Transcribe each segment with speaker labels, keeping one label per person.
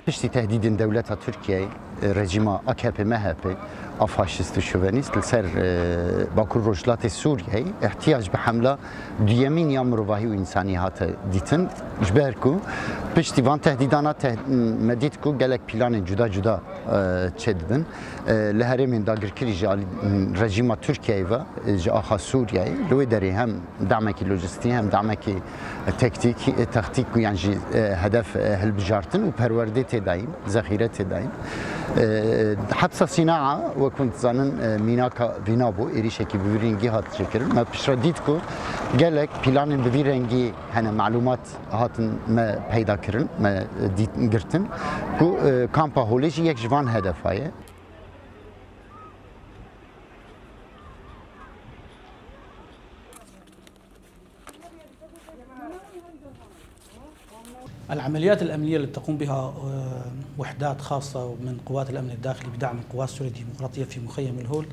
Speaker 1: پشتی تهدید دولت ترکیه رژیم AKP MHP فاشیست و شوونیست لسر باکور رجلات سوریه احتیاج به حمله دیمین یا مروایی و انسانی هات دیتن جبر کو پشتی وان تهدیدانا مدید کو گلک پلان جدا جدا چدبن لهرمین داگرکری جال رژیم ترکیه و جاها سوریه لوی داری هم دعمکی لوجستی هم دعمکی تکتیک یعنی هدف هلبجارتن و پرورده تدایم ذخیره تدایم حبس صناعه وكنت زانن ميناكا فينابو إيريشكي بفيرينجي هات شكر ما بشرديتكو قالك بلان بفيرينجي هنا معلومات هاتن ما بيدا كرن ما ديت قرتن كو كامبا هوليجي يك جوان هدفايه
Speaker 2: العمليات الأمنية التي تقوم بها وحدات خاصة من قوات الأمن الداخلي بدعم القوات السورية الديمقراطية في مخيم الهول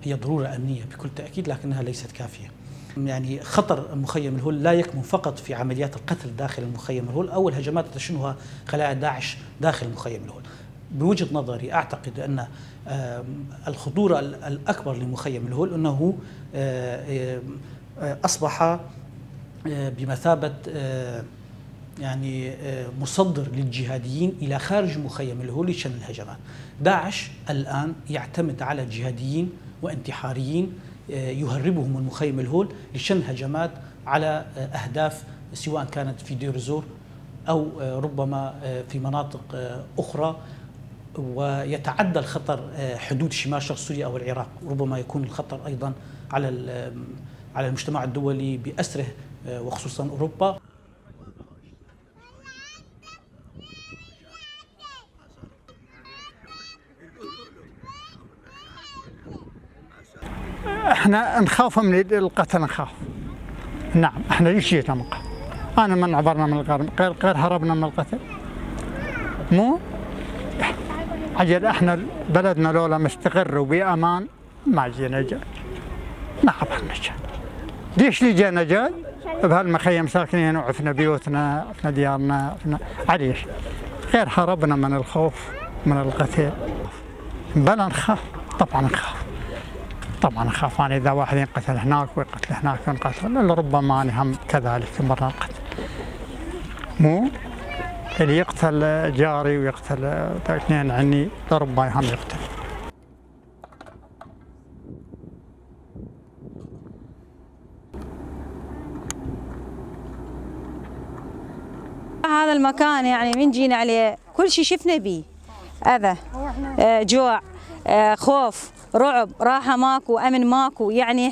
Speaker 2: هي ضرورة أمنية بكل تأكيد، لكنها ليست كافية. يعني خطر مخيم الهول لا يكمن فقط في عمليات القتل داخل المخيم الهول أو الهجمات تشنها خلايا داعش داخل مخيم الهول. بوجهة نظري أعتقد أن الخطورة الأكبر لمخيم الهول أنه أصبح بمثابة يعني مصدر للجهاديين إلى خارج مخيم الهول لشن الهجمات. داعش الآن يعتمد على الجهاديين وانتحاريين يهربهم من مخيم الهول لشن هجمات على أهداف سواء كانت في دير الزور أو ربما في مناطق أخرى، ويتعدى الخطر حدود شمال شرق سوريا أو العراق. ربما يكون الخطر أيضا على المجتمع الدولي بأسره وخصوصا أوروبا.
Speaker 3: احنا نخاف من القتل، نخاف. نعم احنا ليش جينا من قتل؟ انا من عبرنا من القرن غير هربنا من القتل. مو عجل احنا بلدنا لولا مستقر وبامان ما جينا جاي، ما عبرنا جاي. ليش اللي جينا جاي؟ بهالمخيم ساكنين وعفنا بيوتنا، عفنا ديارنا، عفنا عريش. غير هربنا من الخوف من القتل. بلا نخاف، طبعا نخاف. طبعا اخاف انا اذا واحد ينقتل هناك ويقتل هناك وينقتل، الا ربما انا هم كذلك مرة القتل. مو اللي يقتل جاري ويقتل اثنين عني لربما هم يقتل.
Speaker 4: هذا المكان يعني من جينا عليه كل شيء شفنا بيه اذى، جوع، خوف، رعب، راحة ماكو، أمن ماكو، يعني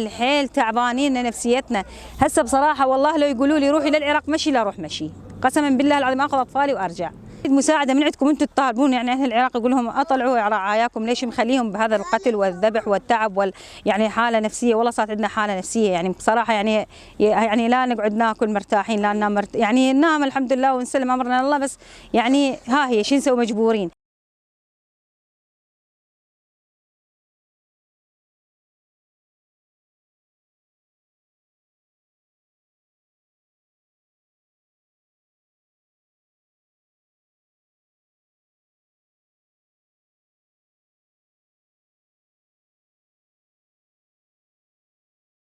Speaker 4: حيل تعبانين نفسيتنا. هسه بصراحة والله لو يقولوا لي روحي للعراق مشي لا أروح مشي، قسما بالله العظيم آخذ أطفالي وأرجع. مساعدة من عندكم أنتم تطالبون، يعني أهل العراق يقول لهم أطلعوا رعاياكم، ليش مخليهم بهذا القتل والذبح والتعب يعني حالة نفسية. والله صارت عندنا حالة نفسية يعني بصراحة، يعني لا نقعد ناكل مرتاحين، لا ننام يعني ننام الحمد لله ونسلم أمرنا الله، بس يعني ها هي شو نسوي مجبورين.